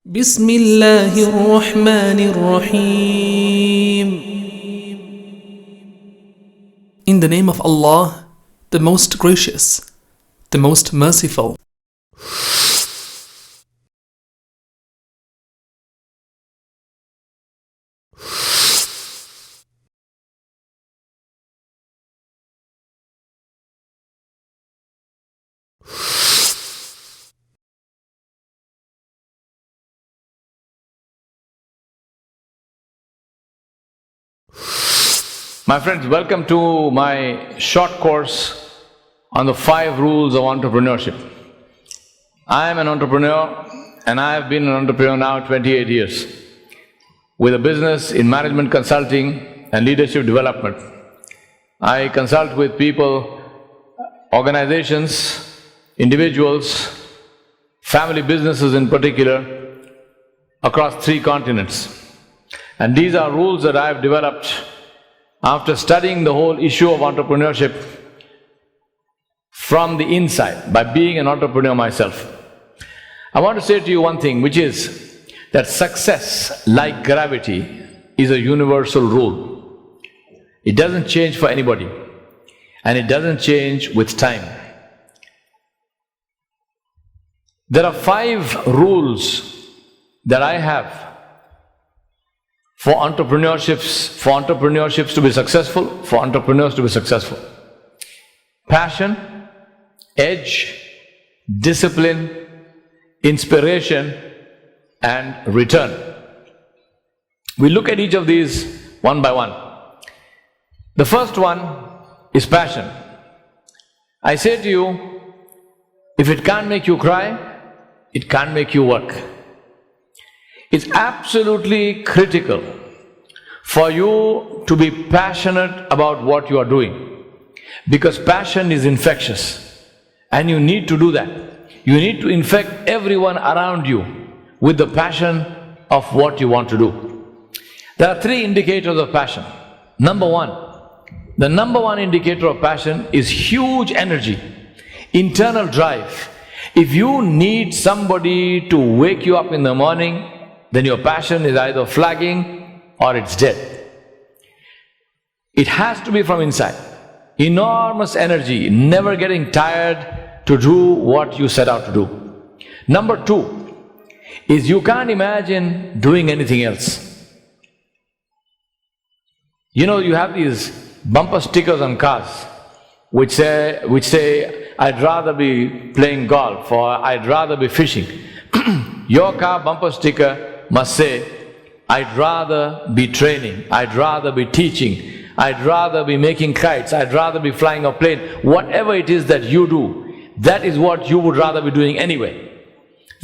بسم الله الرحمن الرحيم. In the name of Allah, the most gracious, the most merciful. My friends, welcome to my short course on the 5 rules of entrepreneurship. I am an entrepreneur and I have been an entrepreneur now 28 years with a business in management consulting and leadership development. I consult with people, organizations, individuals, family businesses in particular, across 3 continents. And these are rules that I have developed after studying the whole issue of entrepreneurship from the inside, by being an entrepreneur myself. I want to say to you one thing, which is that success, like gravity, is a universal rule. It doesn't change for anybody, and it doesn't change with time. There are 5 rules that I have for entrepreneurships to be successful, for entrepreneurs to be successful. Passion, edge, discipline, inspiration, and return. We look at each of these one by one. The first one is passion. I say to you, if it can't make you cry, it can't make you work. It's absolutely critical for you to be passionate about what you are doing, because passion is infectious and you need to do that. You need to infect everyone around you with the passion of what you want to do. There are 3 indicators of passion. Number 1, the number 1 indicator of passion is huge energy, internal drive. If you need somebody to wake you up in the morning, then your passion is either flagging or it's dead. It has to be from inside. Enormous energy, never getting tired to do what you set out to do. Number 2 is you can't imagine doing anything else. You know, you have these bumper stickers on cars which say, I'd rather be playing golf or I'd rather be fishing. Your car bumper sticker must say, I'd rather be training, I'd rather be teaching, I'd rather be making kites, I'd rather be flying a plane. Whatever it is that you do, that is what you would rather be doing anyway.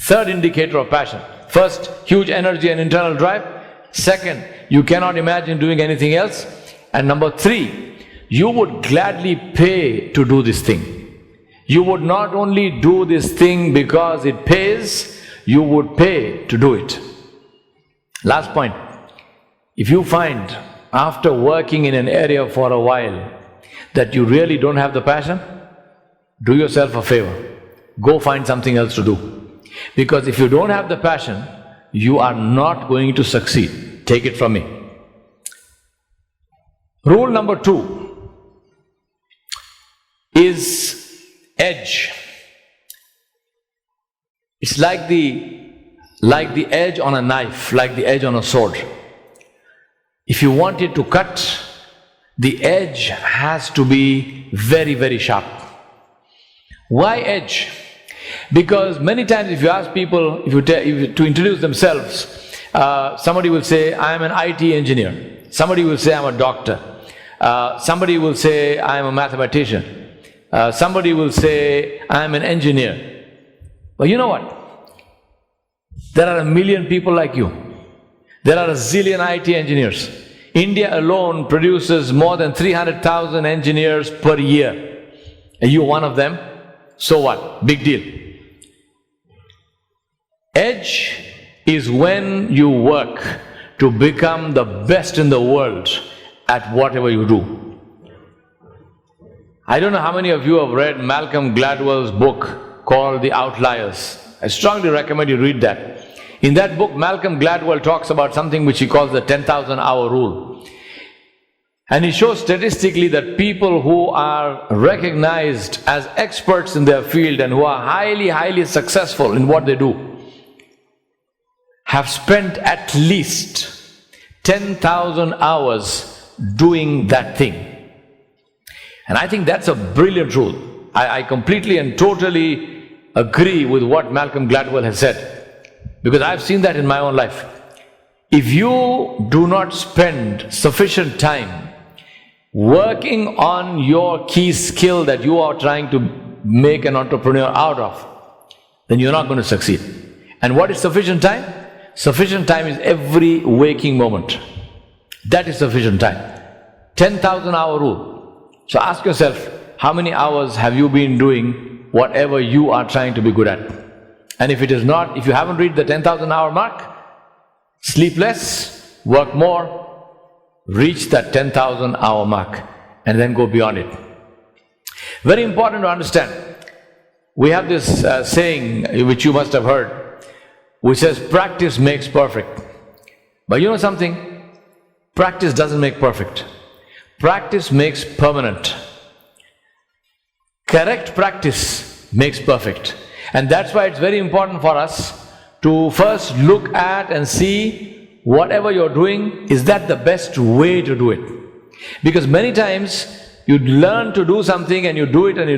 3rd indicator of passion. First, huge energy and internal drive. 2nd, you cannot imagine doing anything else. And number 3, you would gladly pay to do this thing. You would not only do this thing because it pays, you would pay to do it. Last point, if you find after working in an area for a while that you really don't have the passion, do yourself a favor, go find something else to do. Because if you don't have the passion, you are not going to succeed. Take it from me. Rule number 2 is edge. It's like the edge on a knife, like the edge on a sword. If you want it to cut, the edge has to be very, very sharp. Why edge? Because many times if you ask people to introduce themselves, somebody will say, I am an IT engineer. Somebody will say, I'm a doctor. Somebody will say, I am a mathematician. Somebody will say, I am an engineer. But you know what? There are 1 million people like you. There are a zillion IT engineers. India alone produces more than 300,000 engineers per year. Are you one of them? So what? Big deal. Edge is when you work to become the best in the world at whatever you do. I don't know how many of you have read Malcolm Gladwell's book called The Outliers. I strongly recommend you read that. In that book, Malcolm Gladwell talks about something which he calls the 10,000 hour rule. And he shows statistically that people who are recognized as experts in their field and who are highly, highly successful in what they do have spent at least 10,000 hours doing that thing. And I think that's a brilliant rule. I completely and totally agree with what Malcolm Gladwell has said, because I've seen that in my own life. If you do not spend sufficient time working on your key skill that you are trying to make an entrepreneur out of, then you're not going to succeed. And what is sufficient time? Sufficient time is every waking moment. That is sufficient time. 10,000 hour rule. So ask yourself, how many hours have you been doing whatever you are trying to be good at? And if it is not, if you haven't reached the 10,000 hour mark, sleep less, work more, reach that 10,000 hour mark, and then go beyond it. Very important to understand. We have this saying, which you must have heard, which says, practice makes perfect. But you know something? Practice doesn't make perfect. Practice makes permanent. Correct practice makes perfect. And that's why it's very important for us to first look at and see whatever you're doing, is that the best way to do it? Because many times you learn to do something and you do it and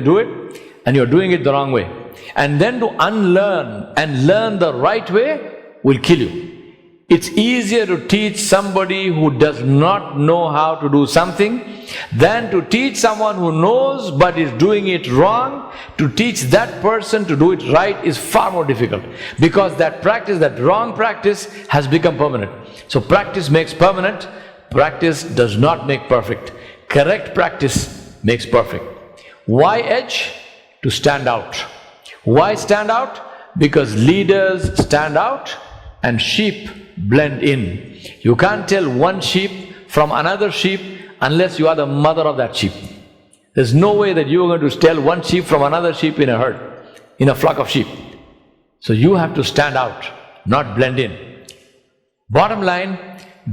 you're doing it the wrong way. And then to unlearn and learn the right way will kill you. It's easier to teach somebody who does not know how to do something than to teach someone who knows but is doing it wrong. To teach that person to do it right is far more difficult, because that practice, that wrong practice, has become permanent. So practice makes permanent, practice does not make perfect. Correct practice makes perfect. Why edge? To stand out. Why stand out? Because leaders stand out and sheep blend in. You can't tell one sheep from another sheep unless you are the mother of that sheep. There's no way that you are going to tell one sheep from another sheep in a herd, in a flock of sheep. So you have to stand out, not blend in. Bottom line,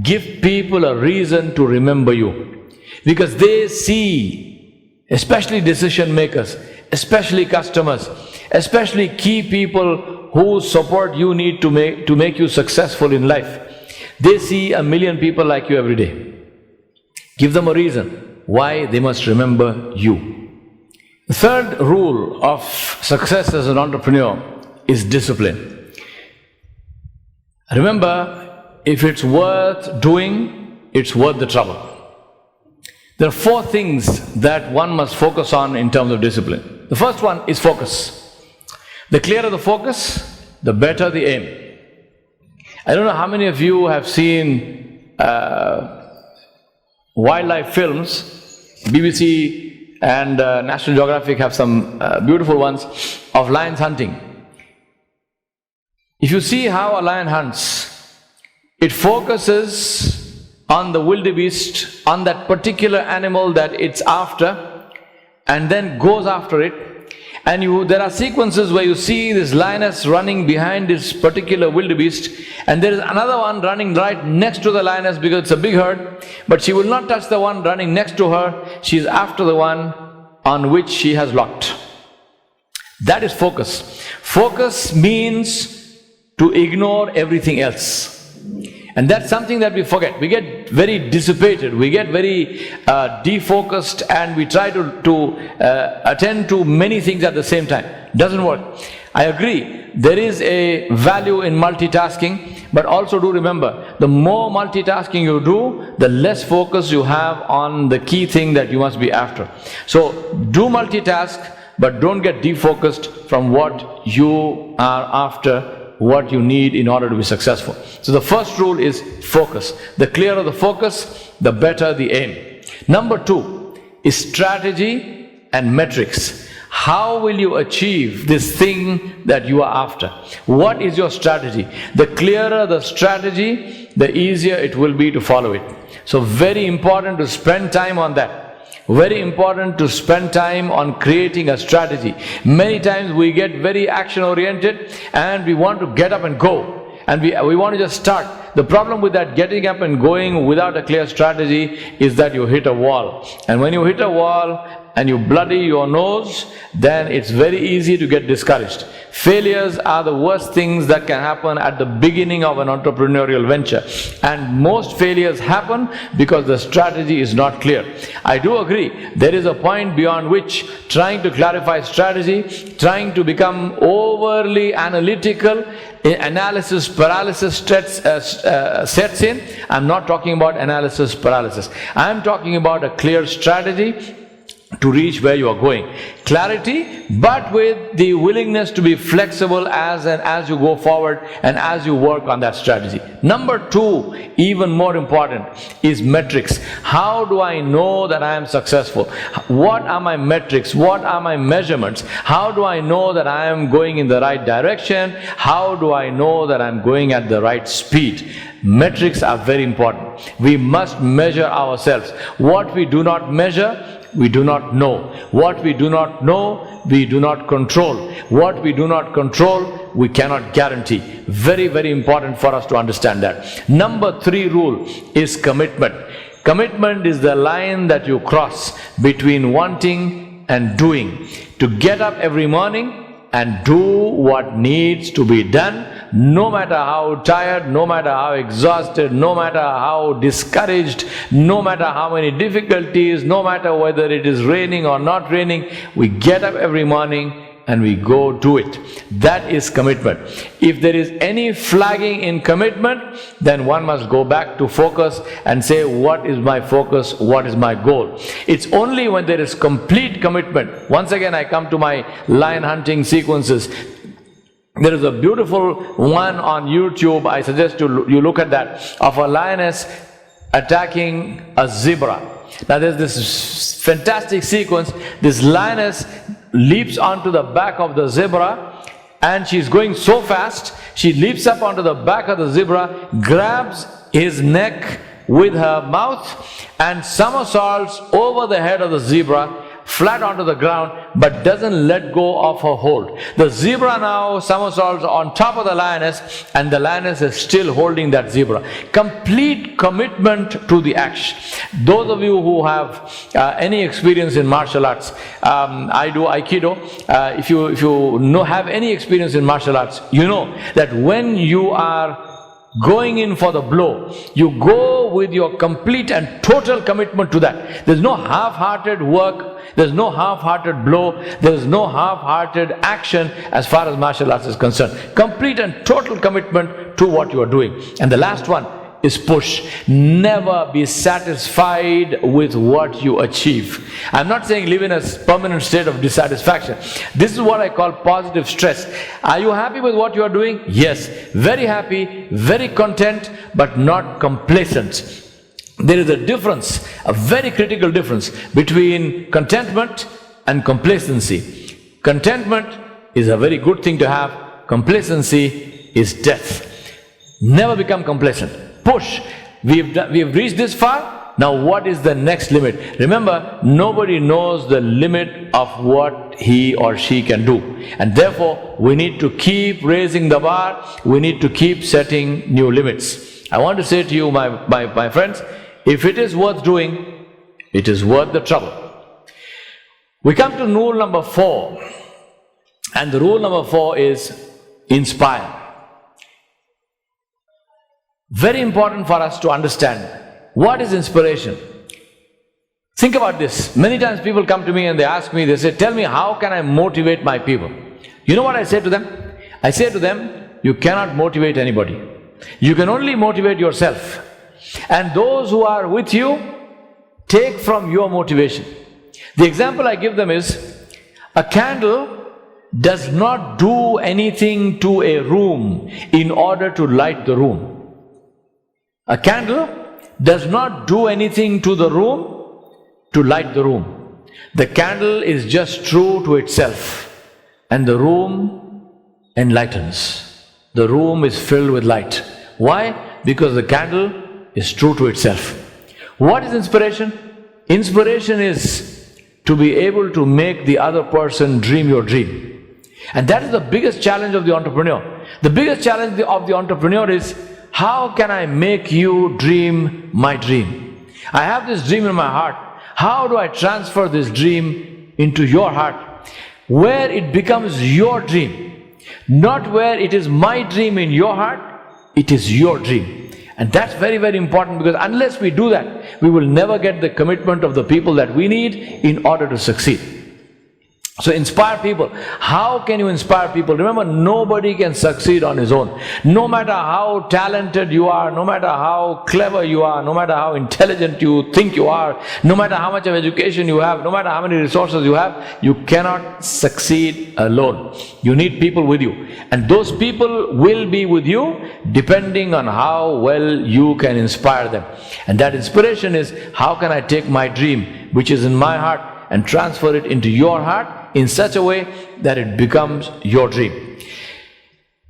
give people a reason to remember you, because they see, especially decision makers, especially customers, especially key people whose support you need to make you successful in life. They see 1 million people like you every day. Give them a reason why they must remember you. The third rule of success as an entrepreneur is discipline. Remember, if it's worth doing, it's worth the trouble. There are 4 things that one must focus on in terms of discipline. The first one is focus. The clearer the focus, the better the aim. I don't know how many of you have seen wildlife films. BBC and National Geographic have some beautiful ones of lions hunting. If you see how a lion hunts, it focuses on the wildebeest, on that particular animal that it's after, and then goes after it. And there are sequences where you see this lioness running behind this particular wildebeest, and there is another one running right next to the lioness because it's a big herd, but she will not touch the one running next to her. She is after the one on which she has locked. That is focus. Focus means to ignore everything else. And that's something that we forget. We get very dissipated, we get very defocused, and we try to attend to many things at the same time. Doesn't work. I agree, there is a value in multitasking, but also do remember, the more multitasking you do, the less focus you have on the key thing that you must be after. So do multitask, but don't get defocused from what you are after, what you need in order to be successful. So the first rule is focus. The clearer the focus, the better the aim. Number 2 is strategy and metrics. How will you achieve this thing that you are after? What is your strategy? The clearer the strategy, the easier it will be to follow it. So very important to spend time on that. Very important to spend time on creating a strategy. Many times we get very action oriented and we want to get up and go. and we want to just start. The problem with that getting up and going without a clear strategy is that you hit a wall. And when you hit a wall and you bloody your nose, then it's very easy to get discouraged. Failures are the worst things that can happen at the beginning of an entrepreneurial venture. And most failures happen because the strategy is not clear. I do agree, there is a point beyond which trying to clarify strategy, trying to become overly analytical, analysis paralysis sets in. I'm not talking about analysis paralysis. I'm talking about a clear strategy to reach where you are going. Clarity, but with the willingness to be flexible as you go forward and as you work on that strategy. Number two, even more important, is metrics. How do I know that I am successful? What are my metrics? What are my measurements? How do I know that I am going in the right direction? How do I know that I am going at the right speed? Metrics are very important. We must measure ourselves. What we do not measure, we do not know. What we do not know, we do not control. What we do not control, we cannot guarantee. Very, very important for us to understand that. Number three rule is commitment. Commitment is the line that you cross between wanting and doing. To get up every morning and do what needs to be done, no matter how tired, no matter how exhausted, no matter how discouraged, no matter how many difficulties, no matter whether it is raining or not raining, we get up every morning and we go do it. That is commitment. If there is any flagging in commitment, then one must go back to focus and say, what is my focus? What is my goal? It's only when there is complete commitment. Once again, I come to my lion hunting sequences. There is a beautiful one on YouTube, I suggest you look at that, of a lioness attacking a zebra. Now there's this fantastic sequence. This lioness leaps onto the back of the zebra and she's going so fast, she leaps up onto the back of the zebra, grabs his neck with her mouth and somersaults over the head of the zebra, flat onto the ground, but doesn't let go of her hold. The zebra now somersaults on top of the lioness, and the lioness is still holding that zebra. Complete commitment to the action. Those of you who have any experience in martial arts, I do Aikido. If you have any experience in martial arts, you know that when you are going in for the blow, you go with your complete and total commitment to that. There's no half-hearted work, there's no half-hearted blow, there's no half-hearted action as far as martial arts is concerned. Complete and total commitment to what you are doing. And the last one is push. Never be satisfied with what you achieve. I'm not saying live in a permanent state of dissatisfaction. This is what I call positive stress. Are you happy with what you are doing? Yes. Very happy, very content, but not complacent. There is a difference, a very critical difference between contentment and complacency. Contentment is a very good thing to have. Complacency is death. Never become complacent. Push. We have reached this far. Now what is the next limit? Remember, nobody knows the limit of what he or she can do. And therefore, we need to keep raising the bar. We need to keep setting new limits. I want to say to you, my friends, if it is worth doing, it is worth the trouble. We come to rule number 4. And the rule number 4 is inspire. Very important for us to understand. What is inspiration? Think about this. Many times people come to me and they ask me, they say, tell me, how can I motivate my people? You know what I say to them? I say to them, you cannot motivate anybody. You can only motivate yourself. And those who are with you, take from your motivation. The example I give them is, a candle does not do anything to a room in order to light the room. A candle does not do anything to the room to light the room. The candle is just true to itself, and the room enlightens. The room is filled with light. Why? Because the candle is true to itself. What is inspiration? Inspiration is to be able to make the other person dream your dream. And that is the biggest challenge of the entrepreneur. The biggest challenge of the entrepreneur is, how can I make you dream my dream? I have this dream in my heart. How do I transfer this dream into your heart, where it becomes your dream? Not where it is my dream in your heart, it is your dream. And that's very, very important, because unless we do that, we will never get the commitment of the people that we need in order to succeed. So inspire people. How can you inspire people? Remember, nobody can succeed on his own. No matter how talented you are, no matter how clever you are, no matter how intelligent you think you are, no matter how much of education you have, no matter how many resources you have, you cannot succeed alone. You need people with you. And those people will be with you depending on how well you can inspire them. And that inspiration is, how can I take my dream, which is in my heart, and transfer it into your heart in such a way that it becomes your dream.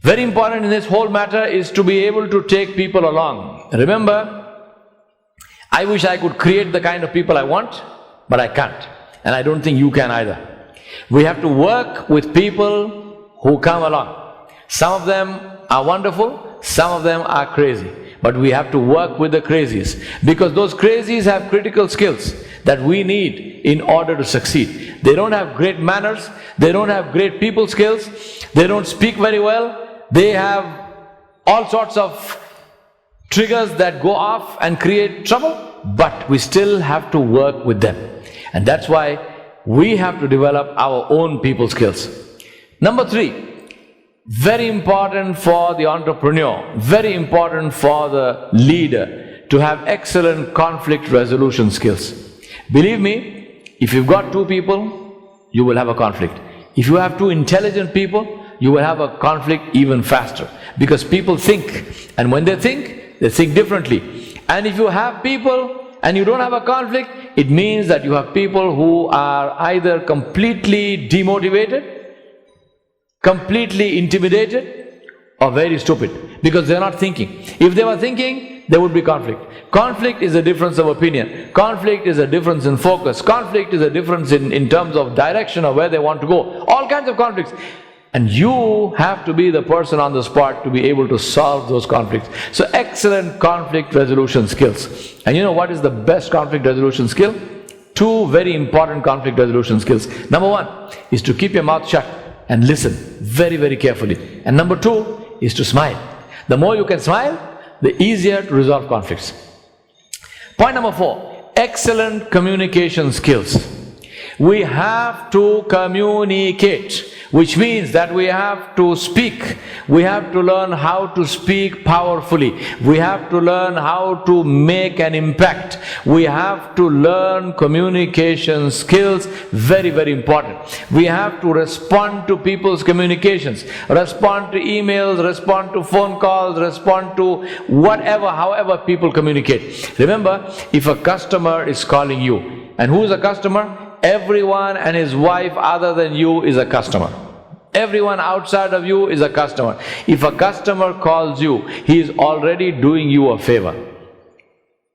Very important in this whole matter is to be able to take people along. Remember, I wish I could create the kind of people I want, but I can't. And I don't think you can either. We have to work with people who come along. Some of them are wonderful, some of them are crazy. But we have to work with the crazies, because those crazies have critical skills that we need in order to succeed. They don't have great manners, they don't have great people skills, they don't speak very well, they have all sorts of triggers that go off and create trouble, but we still have to work with them. And that's why we have to develop our own people skills. Number 3, very important for the entrepreneur, very important for the leader, to have excellent conflict resolution skills. Believe me, if you've got 2 people, you will have a conflict. If you have 2 intelligent people, you will have a conflict even faster. Because people think, and when they think differently. And if you have people and you don't have a conflict, it means that you have people who are either completely demotivated, completely intimidated, or very stupid, because they're not thinking. If they were thinking, there would be conflict. Conflict is a difference of opinion. Conflict is a difference in focus. Conflict is a difference in terms of direction of where they want to go. All kinds of conflicts. And you have to be the person on the spot to be able to solve those conflicts. So excellent conflict resolution skills. And you know what is the best conflict resolution skill? 2 very important conflict resolution skills. Number 1 is to keep your mouth shut and listen very, very carefully. And number 2 is to smile. The more you can smile, the easier to resolve conflicts. Point number 4, excellent communication skills. We have to communicate, which means that we have to speak. We have to learn how to speak powerfully. We have to learn how to make an impact. We have to learn communication skills, very, very important. We have to respond to people's communications, respond to emails, respond to phone calls, respond to whatever, however people communicate. Remember, if a customer is calling you, and who is a customer? Everyone and his wife other than you is a customer. Everyone outside of you is a customer. If a customer calls you, he is already doing you a favor.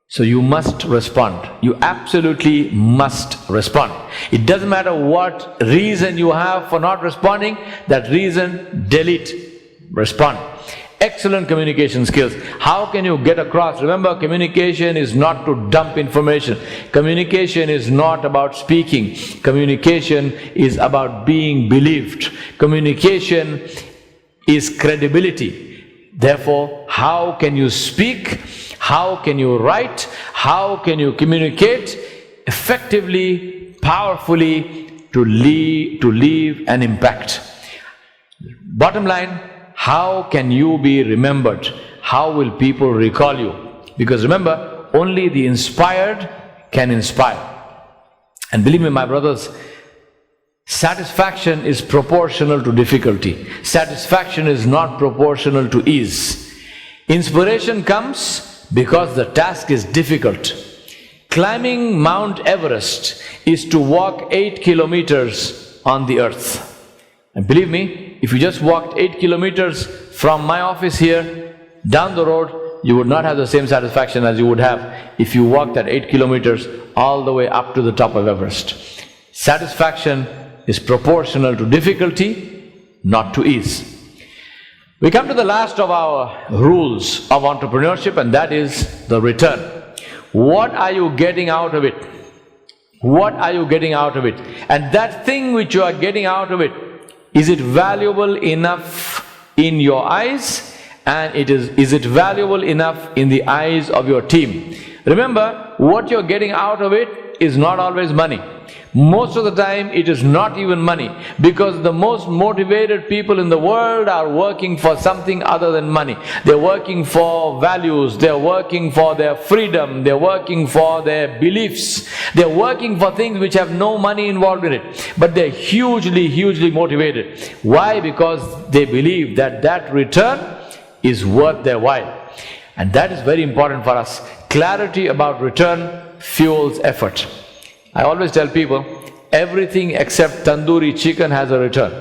So you must respond. You absolutely must respond. It doesn't matter what reason you have for not responding, that reason, delete, respond. Excellent communication skills. How can you get across? Remember, communication is not to dump information. Communication is not about speaking. Communication is about being believed. Communication is credibility. Therefore, how can you speak? How can you write? How can you communicate effectively, powerfully to leave an impact? Bottom line, how can you be remembered? How will people recall you? Because remember, only the inspired can inspire. And believe me, my brothers, satisfaction is proportional to difficulty. Satisfaction is not proportional to ease. Inspiration comes because the task is difficult. Climbing Mount Everest is to walk 8 kilometers on the earth. And believe me, if you just walked 8 kilometers from my office here, down the road, you would not have the same satisfaction as you would have if you walked at 8 kilometers all the way up to the top of Everest. Satisfaction is proportional to difficulty, not to ease. We come to the last of our rules of entrepreneurship, and that is the return. What are you getting out of it? What are you getting out of it? And that thing which you are getting out of it, is it valuable enough in your eyes? And is it valuable enough in the eyes of your team? Remember, what you're getting out of it is not always money. Most of the time it is not even money, because the most motivated people in the world are working for something other than money. They're working for values, they're working for their freedom, they're working for their beliefs, they're working for things which have no money involved in it. But they're hugely motivated. Why? Because they believe that that return is worth their while. And that is very important for us. Clarity about return fuels effort. I always tell people, everything except tandoori chicken has a return.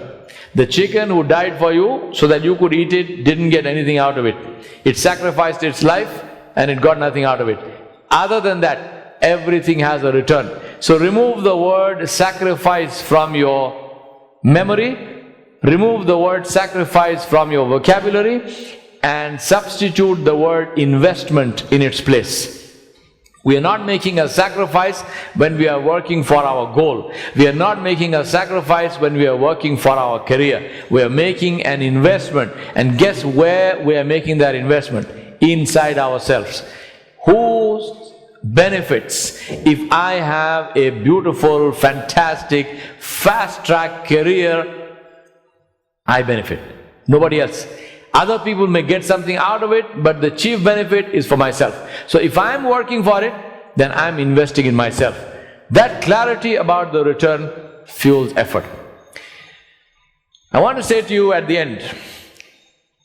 The chicken who died for you so that you could eat it didn't get anything out of it. It sacrificed its life and it got nothing out of it. Other than that, everything has a return. So remove the word sacrifice from your memory, remove the word sacrifice from your vocabulary, and substitute the word investment in its place. We are not making a sacrifice when we are working for our goal. We are not making a sacrifice when we are working for our career. We are making an investment. And guess where we are making that investment? Inside ourselves. Who benefits if I have a beautiful, fantastic, fast-track career? I benefit. Nobody else. Other people may get something out of it, but the chief benefit is for myself. So if I'm working for it, then I'm investing in myself. That clarity about the return fuels effort. I want to say to you at the end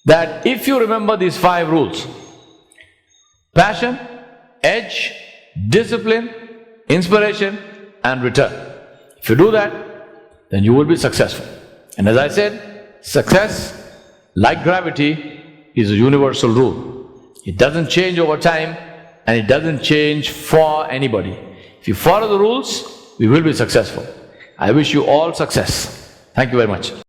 that if you remember these 5 rules: passion, edge, discipline, inspiration, and return. If you do that, then you will be successful. And as I said, success, like gravity, is a universal rule. It doesn't change over time, and it doesn't change for anybody. If you follow the rules, we will be successful. I wish you all success. Thank you very much.